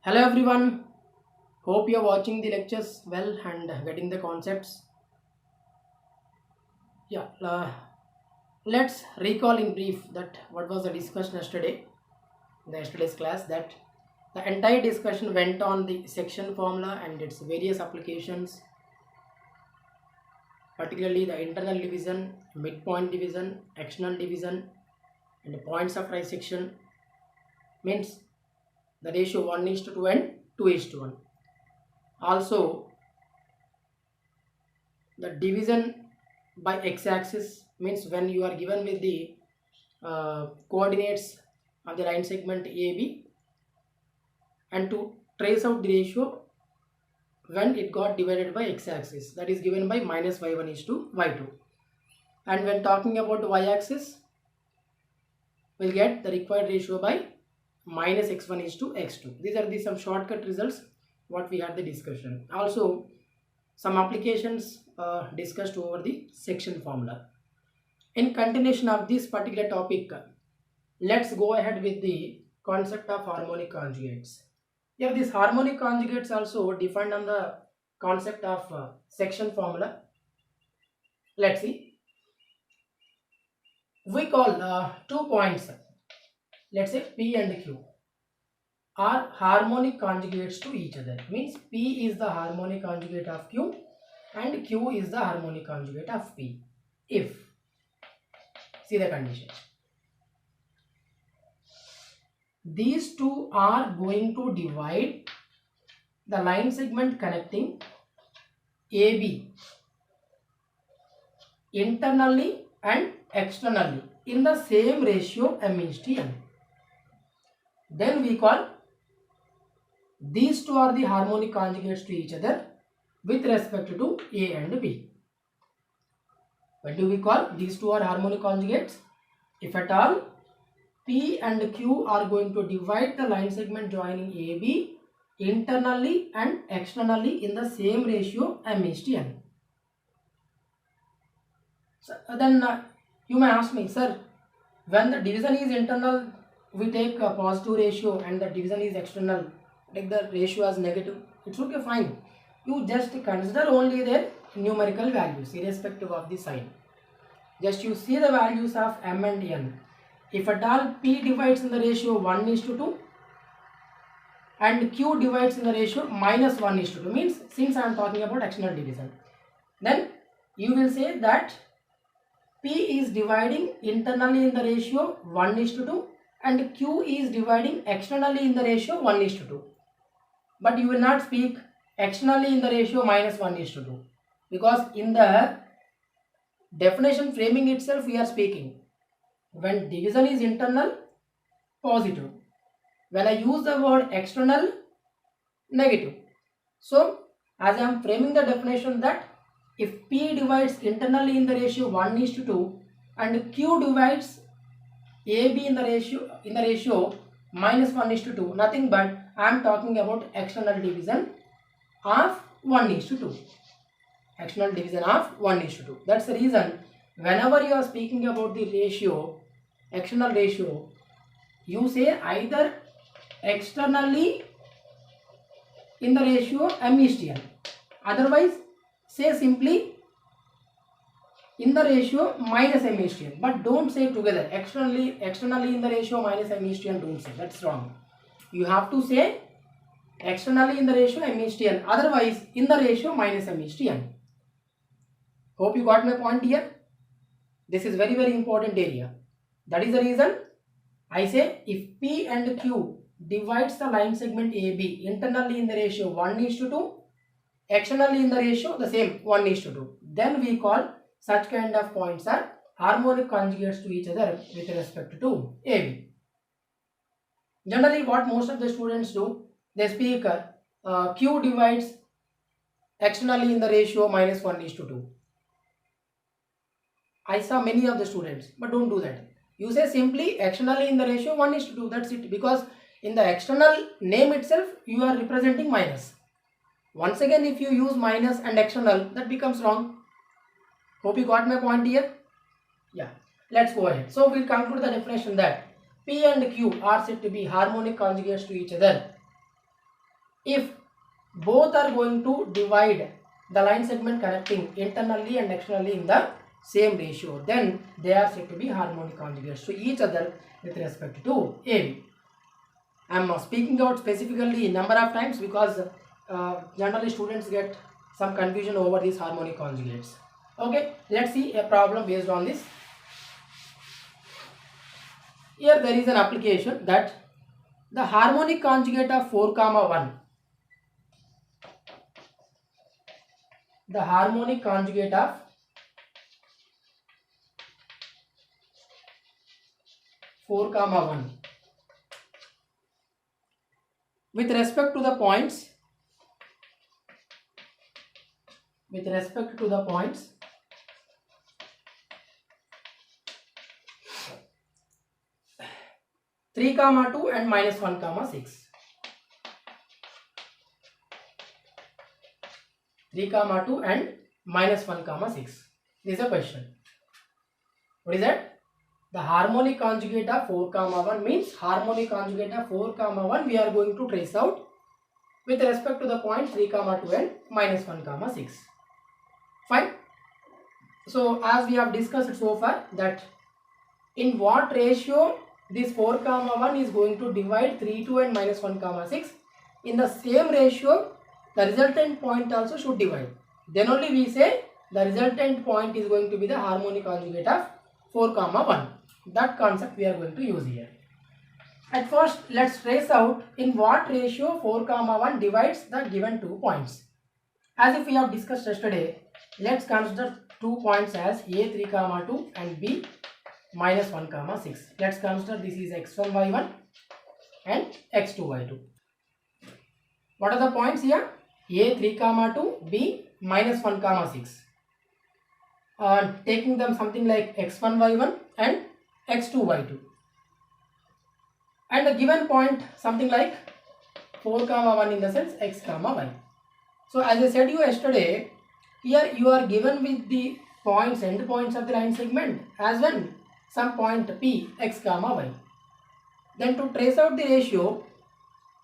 Hello everyone. Hope you are watching the lectures well and getting the concepts. Yeah. Let's recall in brief that what was the discussion yesterday in the yesterday's class. That the entire discussion went on the section formula and its various applications, particularly the internal division, midpoint division, external division, and the points of trisection. Means the ratio 1:2 and 2:1. Also, the division by x-axis means when you are given with the coordinates of the line segment AB, and to trace out the ratio when it got divided by x-axis, that is given by minus y1 is to y2. And when talking about the y-axis, we'll get the required ratio by minus x1 is to x2. These are the some shortcut results what we had the discussion. Also, some applications discussed over the section formula. In continuation of this particular topic, let's go ahead with the concept of harmonic conjugates. Here these harmonic conjugates also defined on the concept of section formula. Let's see. We call 2 points, let's say P and Q, are harmonic conjugates to each other. Means P is the harmonic conjugate of Q and Q is the harmonic conjugate of P. If, see the condition, these two are going to divide the line segment connecting AB internally and externally in the same ratio m:1. Then we call these two are the harmonic conjugates to each other with respect to A and B. What do we call these two are harmonic conjugates? If at all P and Q are going to divide the line segment joining AB internally and externally in the same ratio m:1. So then you may ask me, sir, when the division is internal, we take a positive ratio, and the division is external, take the ratio as negative. It's okay, fine. You just consider only their numerical values irrespective of the sign. Just you see the values of m and n. If at all P divides in the ratio 1:2 and Q divides in the ratio minus 1:2, means since I am talking about external division, then you will say that P is dividing internally in the ratio 1:2 and Q is dividing externally in the ratio 1:2. But you will not speak externally in the ratio minus 1:2, because in the definition framing itself we are speaking when division is internal, positive. When I use the word external, negative. So as I am framing the definition that if P divides internally in the ratio 1:2 and Q divides AB in the ratio minus 1:2, nothing but I am talking about external division of 1:2. External division of 1:2. That's the reason whenever you are speaking about the ratio, external ratio, you say either externally in the ratio m:1. Otherwise, say simply in the ratio minus m:1. But don't say together externally in the ratio minus m:1. Don't say, that's wrong. You have to say externally in the ratio m:1. Otherwise, in the ratio minus m:1. Hope you got my point here. This is very, very important area. That is the reason I say if P and Q divides the line segment AB internally in the ratio 1:2, externally in the ratio the same 1:2, then we call such kind of points are harmonic conjugates to each other with respect to AB. Generally what most of the students do, they speak Q divides externally in the ratio minus 1:2. I saw many of the students, but don't do that. You say simply externally in the ratio 1:2, that's it, because in the external name itself you are representing minus. Once again, if you use minus and external, that becomes wrong. Hope you got my point here. Yeah, let's go ahead. So we'll conclude the definition that P and Q are said to be harmonic conjugates to each other if both are going to divide the line segment connecting internally and externally in the same ratio, then they are said to be harmonic conjugates to each other with respect to AB. I am speaking out specifically number of times because generally students get some confusion over these harmonic conjugates. Okay, let's see a problem based on this. Here there is an application that the harmonic conjugate of 4, 1, the harmonic conjugate of 4, 1 with respect to the points, 3, 2 and -1, 6. 3, 2 and -1, 6. This is a question. What is that? The harmonic conjugate of 4, 1 means harmonic conjugate of 4, 1 we are going to trace out with respect to the points 3, 2 and -1, 6. Fine. So as we have discussed so far that in what ratio this 4, 1 is going to divide 3, 2 and -1, 6, in the same ratio the resultant point also should divide. Then only we say the resultant point is going to be the harmonic conjugate of 4, 1. That concept we are going to use here. At first, let's trace out in what ratio 4, 1 divides the given 2 points. As if we have discussed yesterday, let's consider 2 points as A 3, 2 and B -1, 6. Let's consider this is x1, y1 and x2, y2. What are the points here? A 3, 2, B -1, 6. Taking them something like x1, y1 and x2, y2. And the given point something like 4, 1 in the sense x, y. So as I said you yesterday, here you are given with the points, end points of the line segment as well some point P, x, y. Then to trace out the ratio,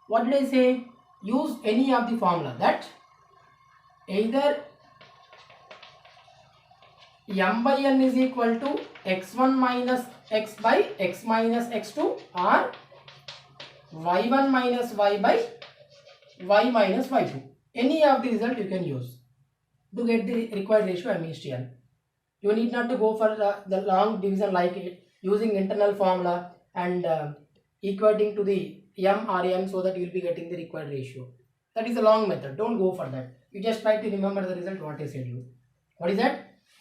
what did I say? Use any of the formula that either m by n is equal to x1 minus x by x minus x2 or y1 minus y by y minus y2. Any of the result you can use to get the required ratio m is to n. You need not to go for the long division like using internal formula and equating to the m or n so that you will be getting the required ratio. That is a long method. Don't go for that. You just try to remember the result what I said you. What is that?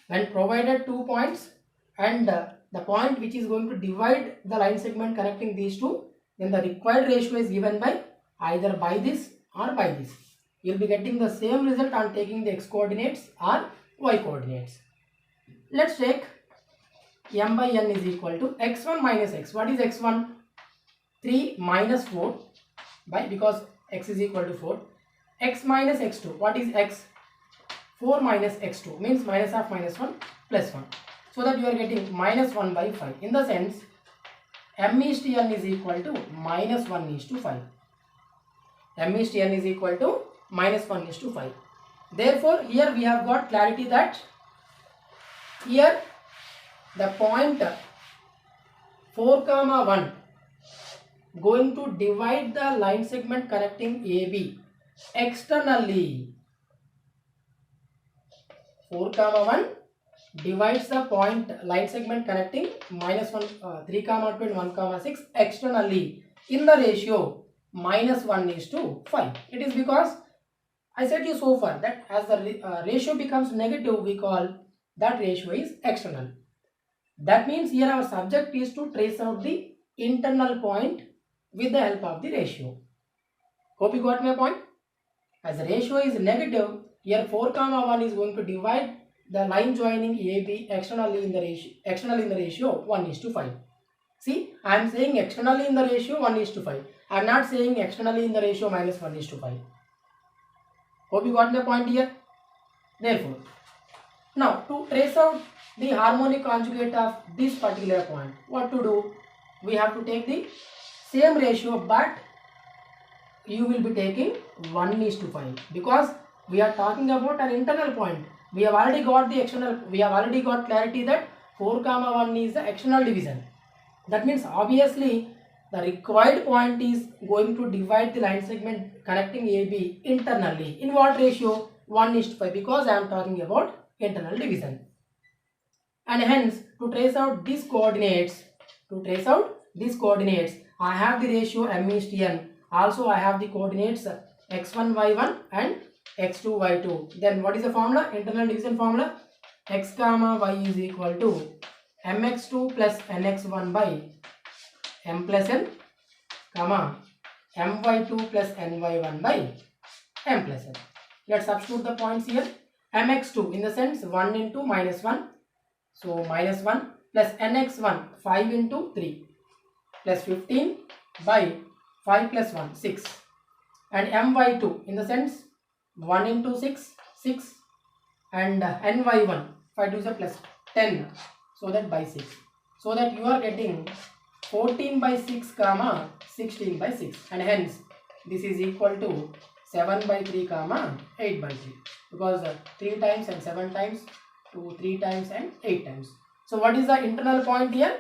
When provided 2 points and the point which is going to divide the line segment connecting these two, then the required ratio is given by either by this or by this. You will be getting the same result on taking the x coordinates or y coordinates. Let's take m by n is equal to x1 minus x. What is x1? 3 minus 4 by, because x is equal to 4. X minus x2. What is x? 4 minus x2 means minus of minus 1 plus 1. So that you are getting minus 1 by 5. In the sense, m is to n is equal to minus 1 is to 5. M is to n is equal to minus 1 is to 5. Therefore, here we have got clarity that here the point 4, 1 going to divide the line segment connecting AB externally. 4, 1 divides the point line segment connecting minus 1, 3, 2 and 1, 6 externally in the ratio minus 1 is to 5. It is because I said you so far that as the ratio becomes negative, we call that ratio is external. That means here our subject is to trace out the internal point with the help of the ratio. Hope you got my point. As the ratio is negative, here 4, 1 is going to divide the line joining AB externally in the ratio 1 is to 5. See, I am saying externally in the ratio 1 is to 5. I am not saying externally in the ratio minus 1 is to 5. Hope you got my point here. Therefore, now to trace out the harmonic conjugate of this particular point, what to do? We have to take the same ratio but you will be taking 1:5 because we are talking about an internal point. We have already got the external, we have already got clarity that 4 comma 1 is the external division. That means obviously the required point is going to divide the line segment connecting AB internally. In what ratio? 1:5 because I am talking about internal division. And hence to trace out these coordinates, I have the ratio m is to n. Also I have the coordinates x1 y1 and x2 y2. Then what is the formula? Internal division formula. X comma y is equal to mx2 plus nx1 by m plus n comma my2 plus ny1 by m plus n. Let's substitute the points here. Mx2 in the sense 1 into minus 1. So minus 1 plus nx1 5 into 3 plus 15 by 5 plus 1 6. And my2 in the sense 1 into 6 6 and ny1 5 to the plus 10, so that by 6. So that you are getting 14 by 6 comma 16 by 6, and hence this is equal to 7 by 3 comma 8 by 3 because 3 times and 7 times to 3 times and 8 times. So what is the internal point here?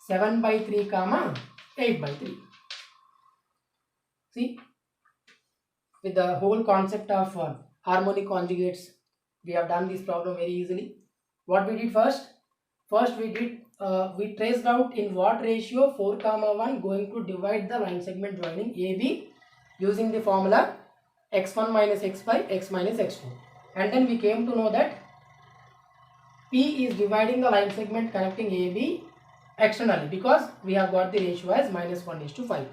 7 by 3 comma 8 by 3. See, with the whole concept of harmonic conjugates, we have done this problem very easily. What we did first? First we traced out in what ratio 4 comma 1 going to divide the line segment joining AB using the formula x1 minus x by x minus x2. And then we came to know that P is dividing the line segment connecting AB externally because we have got the ratio as -1:5.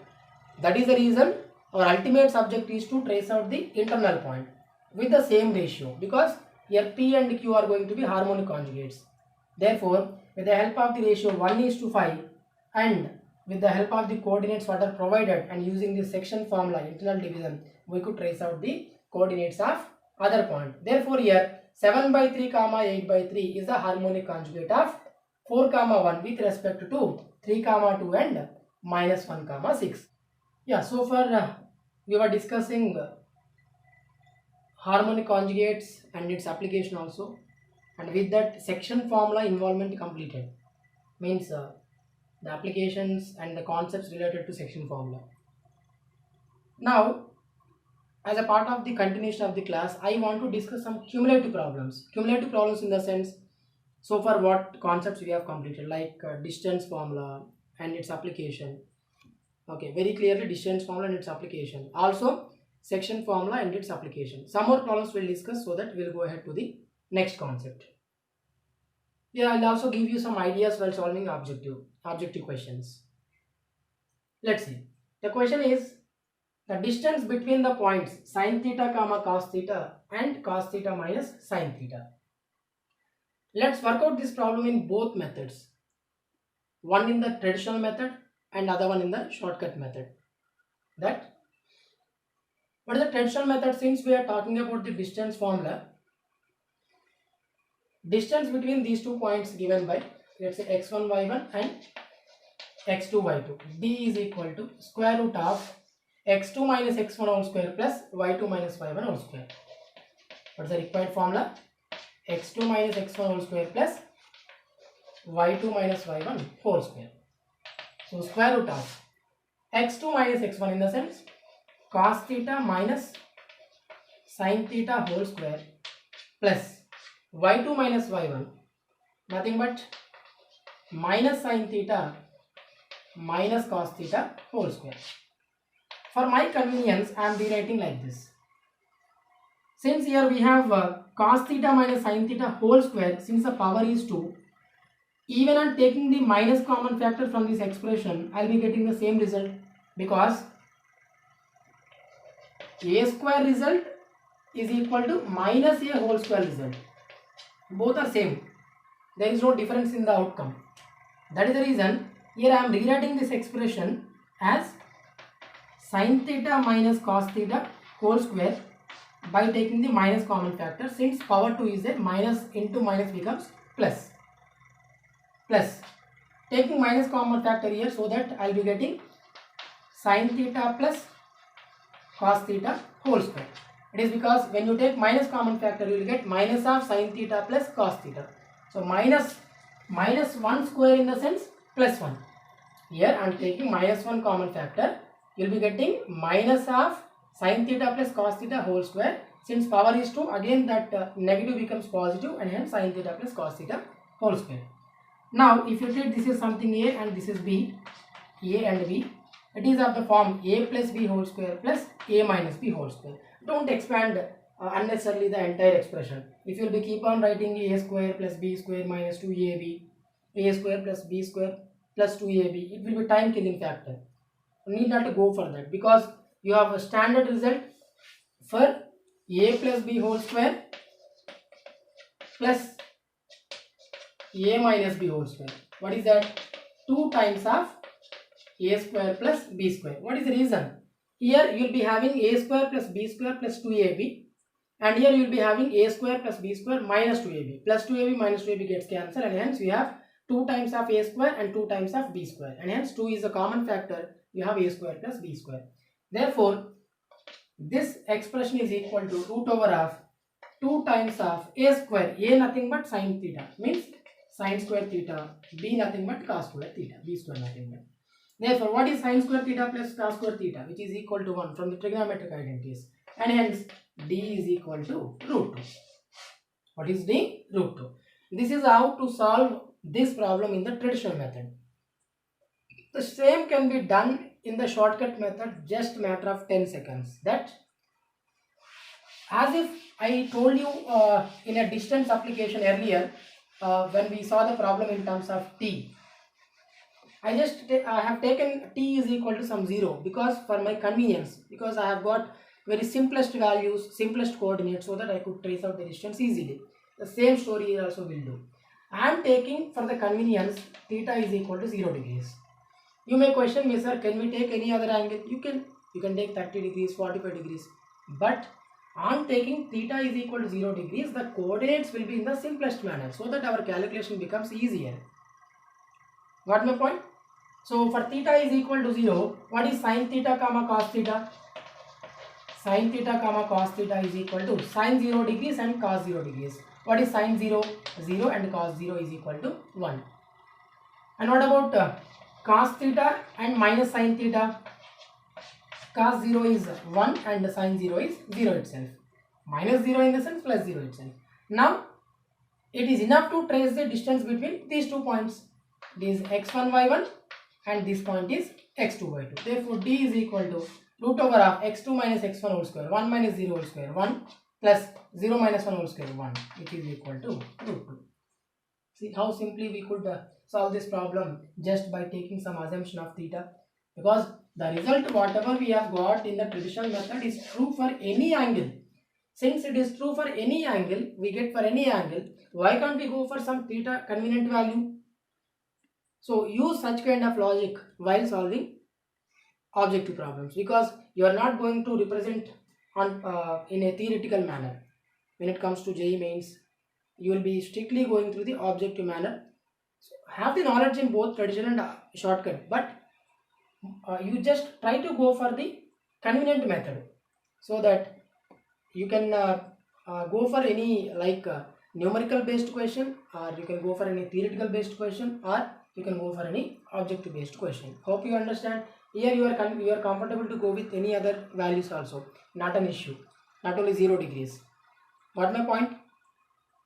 That is the reason our ultimate subject is to trace out the internal point with the same ratio because here P and Q are going to be harmonic conjugates. Therefore, with the help of the ratio 1:5 and with the help of the coordinates what are provided and using the section formula internal division, we could trace out the coordinates of other point. Therefore, here 7 by 3 comma 8 by 3 is the harmonic conjugate of 4 comma 1 with respect to 3 comma 2 and -1 comma 6. Yeah, so far we were discussing harmonic conjugates and its application also, and with that section formula involvement completed, means the applications and the concepts related to section formula. Now, as a part of the continuation of the class, I want to discuss some cumulative problems. Cumulative problems in the sense, so far what concepts we have completed, like distance formula and its application. Okay, very clearly distance formula and its application. Also, section formula and its application. Some more problems we'll discuss, so that we'll go ahead to the next concept. Yeah, I'll also give you some ideas while solving objective questions. Let's see. The question is the distance between the points sin theta comma cos theta and cos theta minus sin theta. Let's work out this problem in both methods. One in the traditional method and other one in the shortcut method. What is the traditional method? Since we are talking about the distance formula, distance between these 2 points given by, let's say, x1 y1 and x2 y2, d is equal to square root of x2 minus x1 whole square plus y2 minus y1 whole square. What is the required formula? x2 minus x1 whole square plus y2 minus y1 whole square. So square root of x2 minus x1 in the sense cos theta minus sin theta whole square plus y2 minus y1, nothing but minus sin theta minus cos theta whole square. For my convenience, I am rewriting like this. Since here we have cos theta minus sin theta whole square, since the power is 2, even on taking the minus common factor from this expression, I will be getting the same result, because a square result is equal to minus a whole square result. Both are same. There is no difference in the outcome. That is the reason here I am rewriting this expression as sin theta minus cos theta whole square by taking the minus common factor. Since power 2 is there, minus into minus becomes plus. Plus taking minus common factor here, so that I will be getting sin theta plus cos theta whole square. It is because when you take minus common factor, you will get minus of sin theta plus cos theta. So minus 1 square in the sense plus 1. Here I am taking minus 1 common factor. You will be getting minus of sin theta plus cos theta whole square. Since power is 2, again that negative becomes positive, and hence sin theta plus cos theta whole square. Now if you take this is something A and this is B, A and B, it is of the form A plus B whole square plus A minus B whole square. Don't expand unnecessarily the entire expression. If you will be keep on writing A square plus B square minus 2AB, A square plus B square plus 2AB, it will be time killing factor. You need not to go for that, because you have a standard result for A plus B whole square plus A minus B whole square. What is that? 2 times of A square plus B square. What is the reason? Here you will be having A square plus B square plus 2AB, and here you will be having A square plus B square minus 2AB. Plus 2AB minus 2AB gets cancelled, and hence we have 2 times of A square and 2 times of B square, and hence 2 is a common factor. You have A square plus B square. Therefore, this expression is equal to root over of 2 times of A square. A nothing but sin theta, means sin square theta. B nothing but cos square theta. B square nothing but. Therefore, what is sin square theta plus cos square theta, which is equal to 1 from the trigonometric identities, and hence D is equal to root 2. What is D? Root 2. This is how to solve this problem in the traditional method. The same can be done in the shortcut method, just matter of 10 seconds. That, as if I told you in a distance application earlier, when we saw the problem in terms of t, I have taken t is equal to some 0 because for my convenience, because I have got very simplest values, simplest coordinates, so that I could trace out the distance easily. The same story here also will do. I am taking, for the convenience, theta is equal to 0 degrees. You may question me, sir, can we take any other angle? You can take 30 degrees, 45 degrees, but I am taking theta is equal to 0 degrees. The coordinates will be in the simplest manner, so that our calculation becomes easier. Got my point? So for theta is equal to 0, what is sin theta comma cos theta? Sin theta comma cos theta is equal to sin 0 degrees and cos 0 degrees. What is sin 0? 0, and cos 0 is equal to 1. And what about cos theta and minus sin theta? Cos 0 is 1 and sin 0 is 0 itself. Minus 0 in the sense plus 0 itself. Now it is enough to trace the distance between these 2 points. This is x1 y1 and this point is x2 y2. Therefore D is equal to root over of x2 minus x1 whole square, 1 minus 0 whole square, 1 plus 0 minus 1 whole square, 1, which is equal to root 2. See how simply we could solve this problem just by taking some assumption of theta, because the result whatever we have got in the traditional method is true for any angle. Since it is true for any angle, we get for any angle, why can't we go for some theta convenient value? So use such kind of logic while solving objective problems, because you are not going to represent on in a theoretical manner. When it comes to JEE mains, you will be strictly going through the objective manner. So have the knowledge in both traditional and shortcut, but you just try to go for the convenient method, so that you can go for any numerical based question, or you can go for any theoretical based question, or you can go for any objective based question. Hope you understand. Here you are comfortable to go with any other values also, not an issue, not only 0 degrees. Got my point?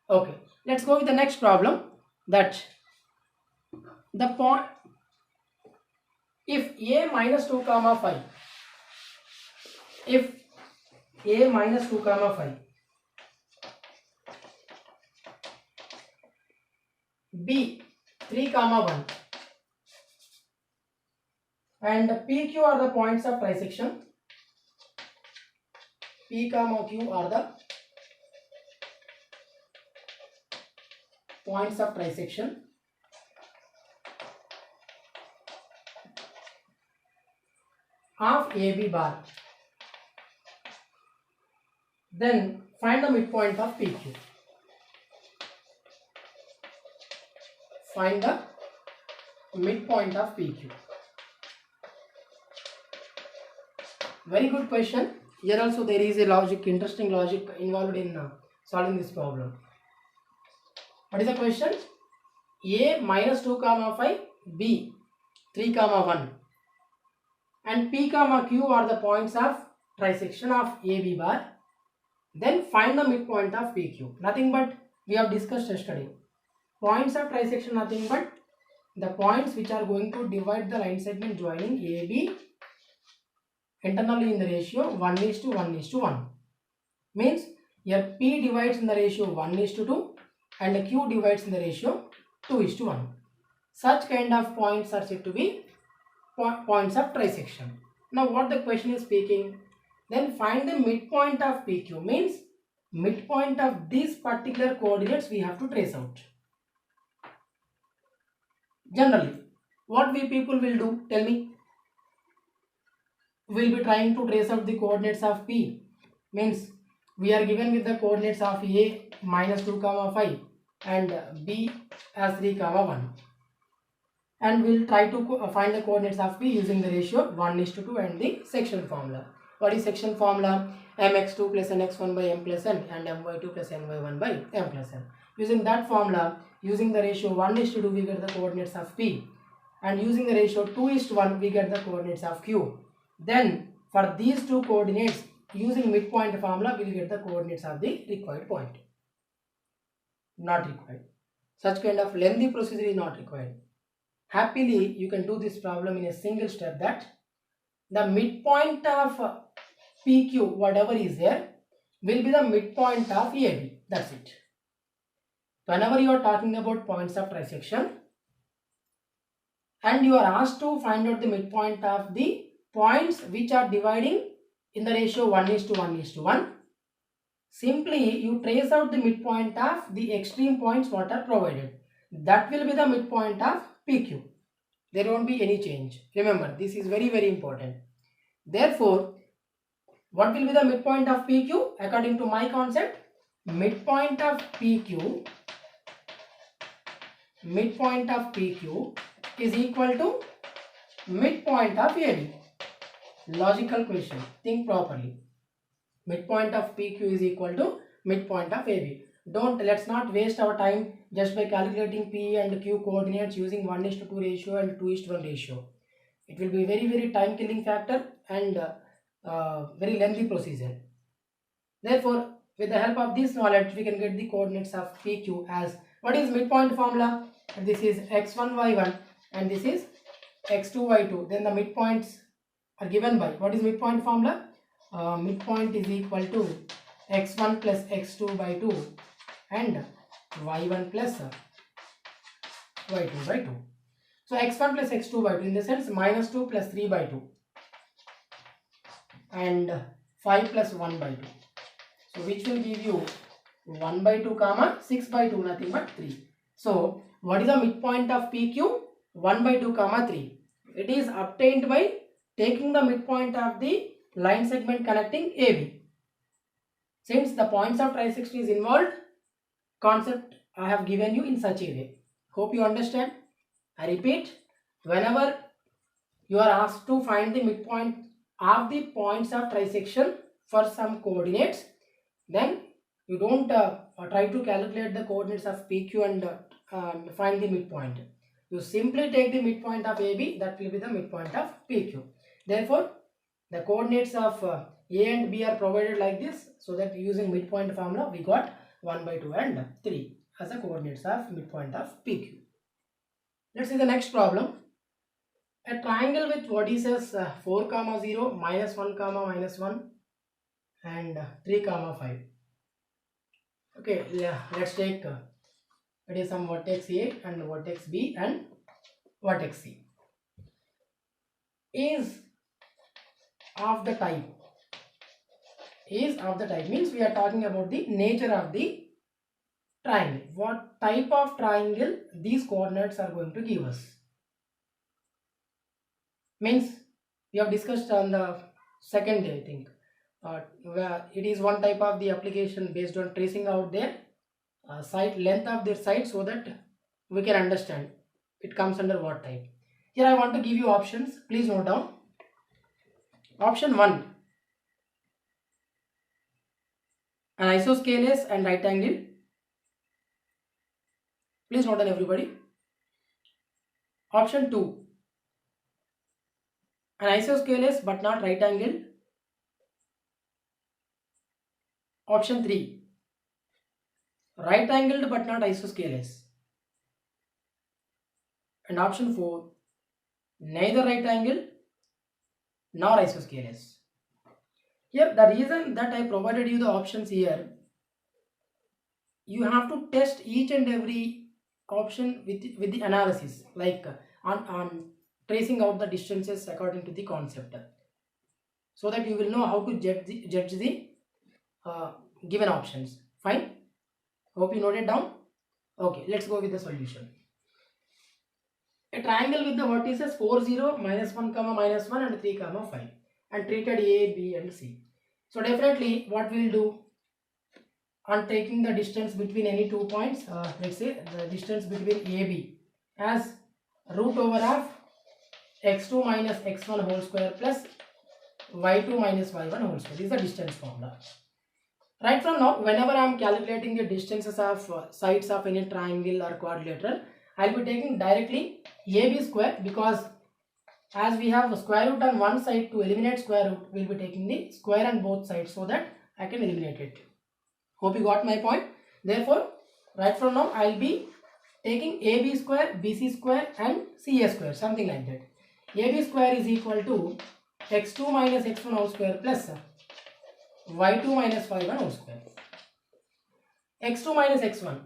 Okay, let's go with the next problem. That the point, if a minus 2 comma 5, if a minus 2 comma 5, b 3 comma 1, and PQ are the points of trisection. P comma Q are the points of trisection. Of AB bar. Then find the midpoint of PQ. Find the midpoint of PQ. Very good question. Here also there is a logic, interesting logic involved in solving this problem. What is the question? A minus 2 comma 5, B 3 comma 1 and P comma Q are the points of trisection of AB bar. Then find the midpoint of PQ. Nothing but we have discussed yesterday. Points of trisection nothing but the points which are going to divide the line segment joining AB internally in the ratio 1:1:1. Means here P divides in the ratio 1:2 and Q divides in the ratio 2:1. Such kind of points are said to be points of trisection. Now what the question is speaking, then find the midpoint of PQ, means midpoint of these particular coordinates we have to trace out. Generally, what we people will do, tell me? We will be trying to trace out the coordinates of P, means we are given with the coordinates of A minus 2 comma 5 and B as 3 comma 1, and we will try to find the coordinates of P using the ratio 1:2 and the section formula. What is section formula? mx2 plus nx1 by m plus n and my2 plus my1 by m plus n. Using that formula, using the ratio 1:2 we get the coordinates of P, and using the ratio 2:1 we get the coordinates of Q. Then for these two coordinates, using midpoint formula we will get the coordinates of the required point. Not required. Such kind of lengthy procedure is not required. Happily you can do this problem in a single step, that the midpoint of PQ, whatever is there, will be the midpoint of AB. That's it. Whenever you are talking about points of trisection and you are asked to find out the midpoint of the points which are dividing in the ratio 1:1:1, simply you trace out the midpoint of the extreme points what are provided. That will be the midpoint of PQ. There won't be any change. Remember, this is very, very important. Therefore, what will be the midpoint of PQ? According to my concept, midpoint of PQ is equal to midpoint of AB. Logical question. Think properly. Midpoint of PQ is equal to midpoint of AB. Let's not waste our time just by calculating P and Q coordinates using 1:2 ratio and 2:1 ratio. It will be very, very time killing factor and very lengthy procedure. Therefore, with the help of this knowledge, we can get the coordinates of PQ as, what is midpoint formula? This is x1 y1 and this is x2 y2. Then the midpoints are given by, what is midpoint formula? Midpoint is equal to x1 plus x2 by 2 and y1 plus y2 by 2. So x1 plus x2 by 2, in the sense minus 2 plus 3 by 2 and 5 plus 1 by 2. So which will give you 1 by 2 comma 6 by 2, nothing but 3. So what is the midpoint of PQ? 1 by 2 comma 3. It is obtained by taking the midpoint of the line segment connecting AB. Since the points of trisection is involved, concept I have given you in such a way. Hope you understand. I repeat, whenever you are asked to find the midpoint of the points of trisection for some coordinates, then you don't try to calculate the coordinates of PQ and find the midpoint. You simply take the midpoint of AB, that will be the midpoint of PQ. Therefore, the coordinates of A and B are provided like this, so that using midpoint formula we got 1 by 2 and 3 as the coordinates of midpoint of PQ. Let's see the next problem. A triangle with vertices 4 comma 0, minus 1 comma minus 1 and 3 comma 5. Okay, yeah, let's take it is some vertex A and vertex B and vertex C. Is of the type means we are talking about the nature of the triangle. What type of triangle these coordinates are going to give us? Means we have discussed on the second day, I think. Where it is one type of the application based on tracing out their length of their side, so that we can understand it comes under what type. Here I want to give you options. Please note down. Option 1, An isosceles and right angle. Please note down everybody. Option 2. An isosceles but not right angle. Option 3. Right angled but not isosceles. And option 4. Neither right angle nor isosceles. Here the reason that I provided you the options here, you have to test each and every option with the analysis, like on tracing out the distances according to the concept, so that you will know how to judge the given options. Fine. Hope you noted down. Okay, let's go with the solution. A triangle with the vertices 4, 0, -1, -1 and 3, 5 and treated A, B and C. So definitely what we'll do on taking the distance between any 2 points, let's say the distance between AB as root over of x2 minus x1 whole square plus y2 minus y1 whole square. This is the distance formula. Right from now, whenever I am calculating the distances of sides of any triangle or quadrilateral, I will be taking directly AB square, because as we have a square root on one side, to eliminate square root, we will be taking the square on both sides so that I can eliminate it. Hope you got my point. Therefore, right from now, I will be taking AB square, BC square and CA square, something like that. AB square is equal to x2 minus x1 whole square plus y2 minus y1 whole square. x2 minus x1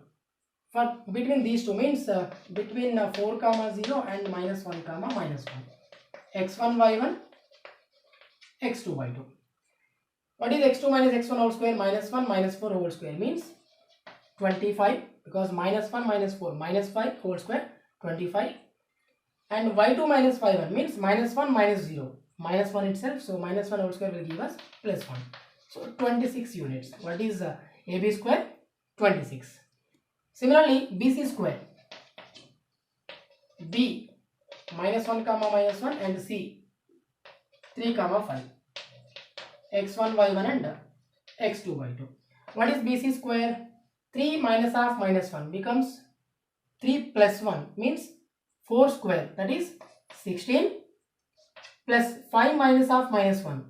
for between these two means between 4 comma 0 and -1 comma -1, x1 y1 x2 y2. What is x2 minus x1 whole square? -1 minus 4 whole square means 25, because -1 minus 4 -5 whole square 25, and y2 minus y1 means -1 minus 0, -1 itself, so -1 whole square will give us +1, so 26 units. What is AB square? 26. Similarly, BC square, B -1 comma -1 and C 3 comma 5, x1 y1 and x2 y2. What is BC square? 3 minus half -1 becomes 3 plus 1 means 4 square, that is 16, plus 5 minus half -1,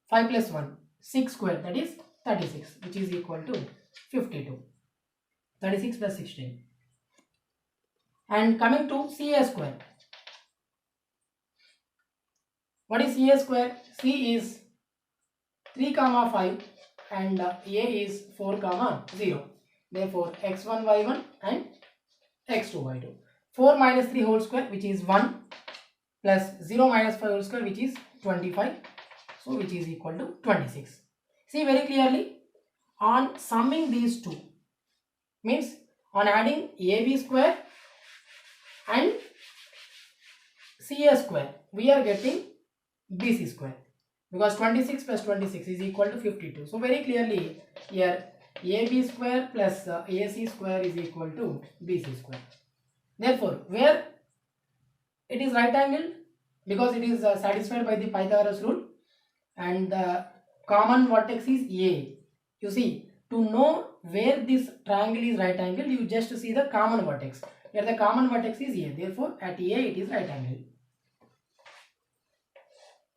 5 plus 1 6 square, that is 36, which is equal to 52. 36 plus 16. And coming to CA square. What is CA square? C is 3 comma 5 and A is 4 comma 0. Therefore, x1 y1 and x2 y2. 4 minus 3 whole square, which is 1, plus 0 minus 5 whole square, which is 25. So, which is equal to 26. See very clearly, on summing these two, means on adding AB square and CA square, we are getting BC square, because 26 plus 26 is equal to 52. So very clearly here AB square plus AC square is equal to BC square. Therefore, where it is right angle, because it is satisfied by the Pythagoras rule, and the common vertex is A. You see, to know where this triangle is right angle, you just see the common vertex. Here the common vertex is A. Therefore, at A it is right angle.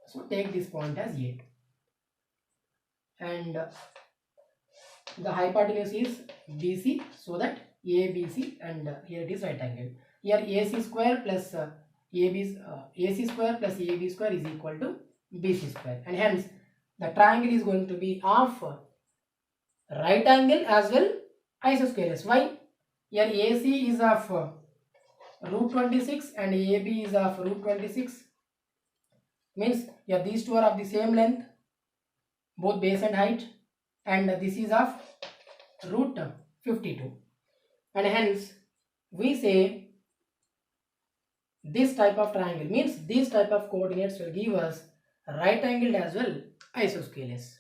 So take this point as A. And the hypotenuse is BC, so that ABC, and here it is right angle. Here AC square plus AC square plus AB square is equal to BC square, and hence the triangle is going to be of right angle as well isosceles. Why? Here AC is of root 26 and AB is of root 26, means here these two are of the same length, both base and height, and this is of root 52, and hence we say this type of triangle, means these type of coordinates will give us right angled as well isosceles.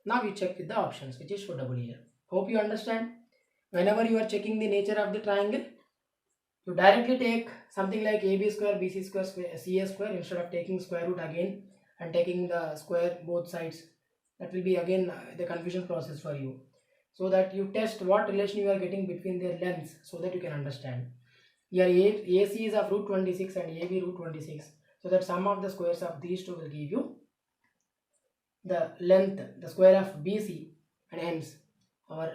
Now you check with the options, which is showable here. Hope you understand. Whenever you are checking the nature of the triangle, you directly take something like AB square, BC square, CA square, instead of taking square root again and taking the square both sides. That will be again the confusion process for you, so that you test what relation you are getting between their lengths, so that you can understand. Here AC is of root 26 and AB root 26, so that sum of the squares of these two will give you the length, the square of BC, and hence our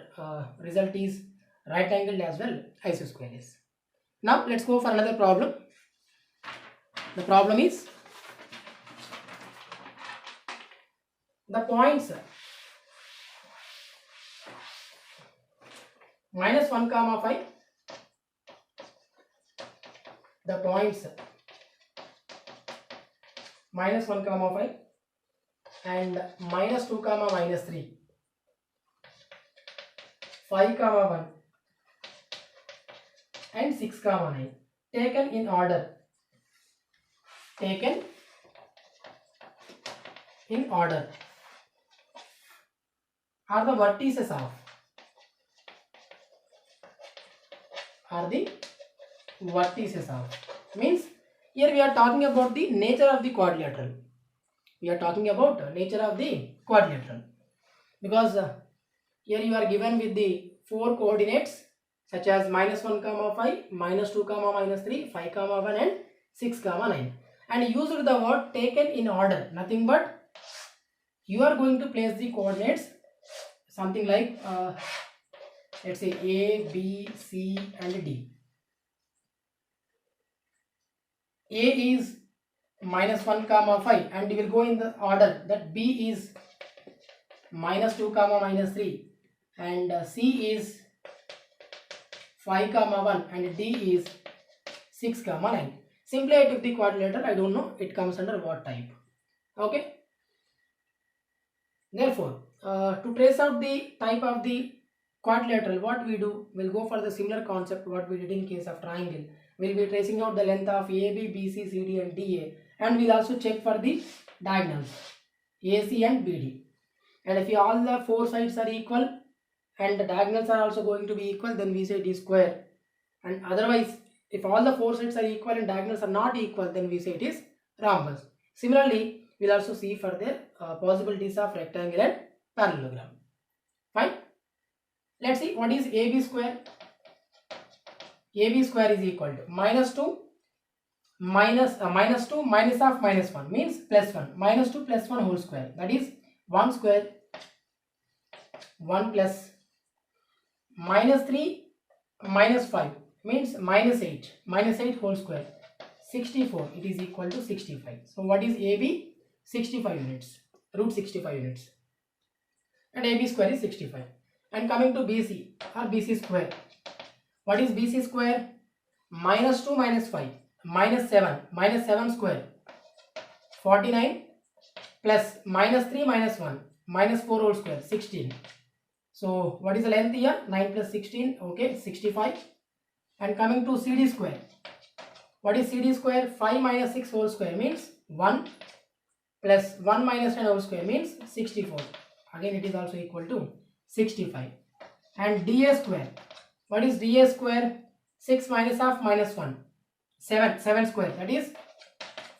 result is right angled as well isosquares. Now let's go for another problem. The problem is the points minus 1 comma 5, the points minus 1 comma 5 and minus 2 comma minus 3, 5 comma 1 and 6 comma 9 taken in order, are the vertices of, means here we are talking about the nature of the quadrilateral. Because here you are given with the 4 coordinates such as minus 1 comma 5, minus 2 comma minus 3, 5 comma 1 and 6 comma 9, and used the word taken in order. Nothing but you are going to place the coordinates something like let's say A, B, C and D. A is minus 1 comma 5 and we will go in the order that B is minus 2 comma minus 3 and C is 5 comma 1 and D is 6 comma 9. Simply I took the quadrilateral, I don't know it comes under what type. Okay. Therefore, to trace out the type of the quadrilateral, what we do, we'll go for the similar concept what we did in case of triangle. We'll be tracing out the length of AB, BC, CD and DA, and we'll also check for the diagonals AC and BD. And if all the 4 sides are equal and the diagonals are also going to be equal, then we say it is square. And otherwise, if all the 4 sides are equal and diagonals are not equal, then we say it is rhombus. Similarly, we'll also see for the possibilities of rectangle and parallelogram. Fine. Let's see what is AB square. AB square is equal to minus 2 minus 2 minus of minus 1 means plus 1, minus 2 plus 1 whole square, that is 1 square, 1 plus minus 3 minus 5 means minus 8 whole square, 64, it is equal to 65. So what is AB? 65 units, root 65 units, and AB square is 65. And coming to BC or BC square, what is BC square? Minus 2 minus 5 minus 7 square, 49 plus minus 3 minus 1 minus 4 whole square, 16. So what is the length here? 9 plus 16, okay, 65. And coming to CD square, what is CD square? 5 minus 6 whole square means 1 plus 1 minus 10 whole square means 64. Again it is also equal to 65. And DA square, what is DA square? 6 minus half minus 1, 7 square, that is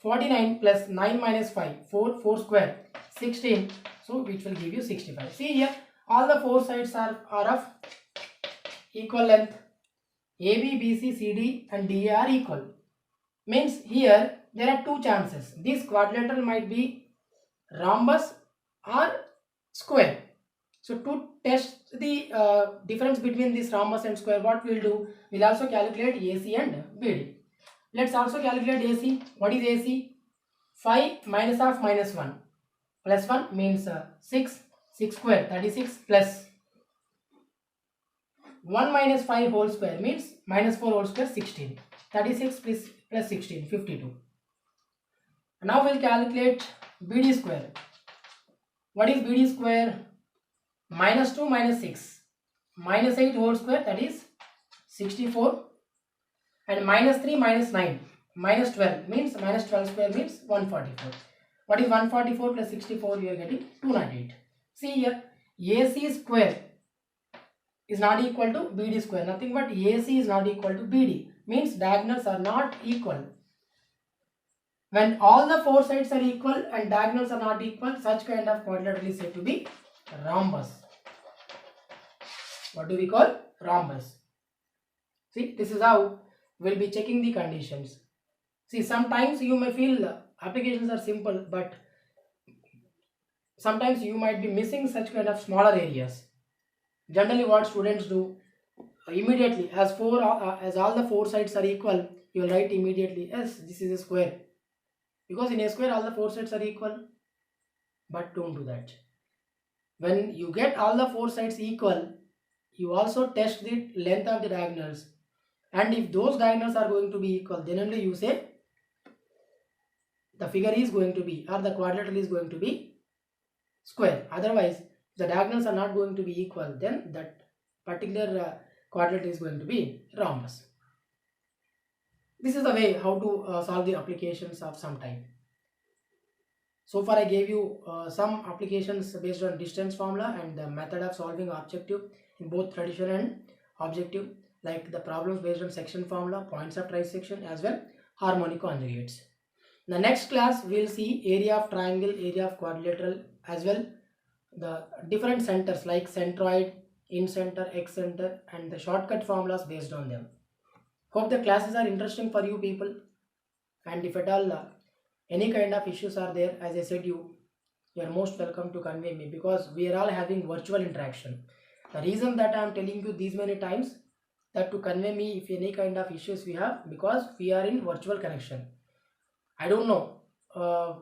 49 plus 9 minus 5, 4 square, 16. So it will give you 65. See here, all the 4 sides are of equal length. AB, BC, CD and DA are equal. Means here there are 2 chances. This quadrilateral might be rhombus or square. So to test the difference between this rhombus and square, what we'll do, we'll also calculate AC and BD. Let's also calculate AC. What is AC? 5 minus half minus 1 plus 1 means 6 square, 36 plus 1 minus 5 whole square means minus 4 whole square, 16. 36 plus 16, 52. Now we'll calculate BD square. What is BD square? Minus 2 minus 6 minus 8 whole square, that is 64, and minus 3 minus 9 minus 12 means minus 12 square means 144. What is 144 plus 64? You are getting 298. See here, AC square is not equal to BD square. Nothing but AC is not equal to BD, means diagonals are not equal. When all the four sides are equal and diagonals are not equal, such kind of quadrilateral is said to be rhombus. What do we call? Rhombus. See, this is how we'll be checking the conditions. See, sometimes you may feel applications are simple, but sometimes you might be missing such kind of smaller areas. Generally, what students do immediately, as all the four sides are equal, you will write immediately, yes, this is a square, because in a square all the four sides are equal. But don't do that. When you get all the four sides equal, you also test the length of the diagonals, and if those diagonals are going to be equal, then only you say the figure is going to be, or the quadrilateral is going to be square. Otherwise, the diagonals are not going to be equal, then that particular quadrilateral is going to be rhombus. This is the way how to solve the applications of some type. So far I gave you some applications based on distance formula and the method of solving objective in both traditional and objective, like the problems based on section formula, points of trisection, as well harmonic conjugates. The next class we'll see area of triangle, area of quadrilateral, as well the different centers like centroid, in center, x center, and the shortcut formulas based on them. Hope the classes are interesting for you people, and if at all any kind of issues are there, as I said, you are most welcome to convey me, because we are all having virtual interaction. The reason that I am telling you these many times, that to convey me if any kind of issues we have, because we are in virtual connection. I don't know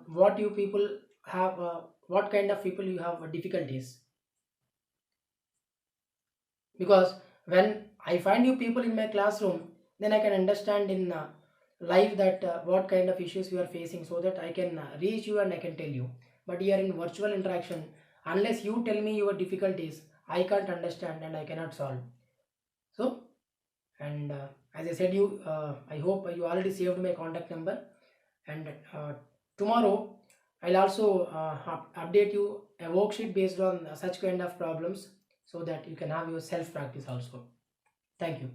what you people have, what kind of people you have difficulties, because when I find you people in my classroom, then I can understand in live that what kind of issues you are facing, so that I can reach you and I can tell you. But here in virtual interaction, unless you tell me your difficulties, I can't understand and I cannot solve. So, and as I said you, I hope you already saved my contact number, and tomorrow I'll also update you a worksheet based on such kind of problems, so that you can have your self practice also. Thank you.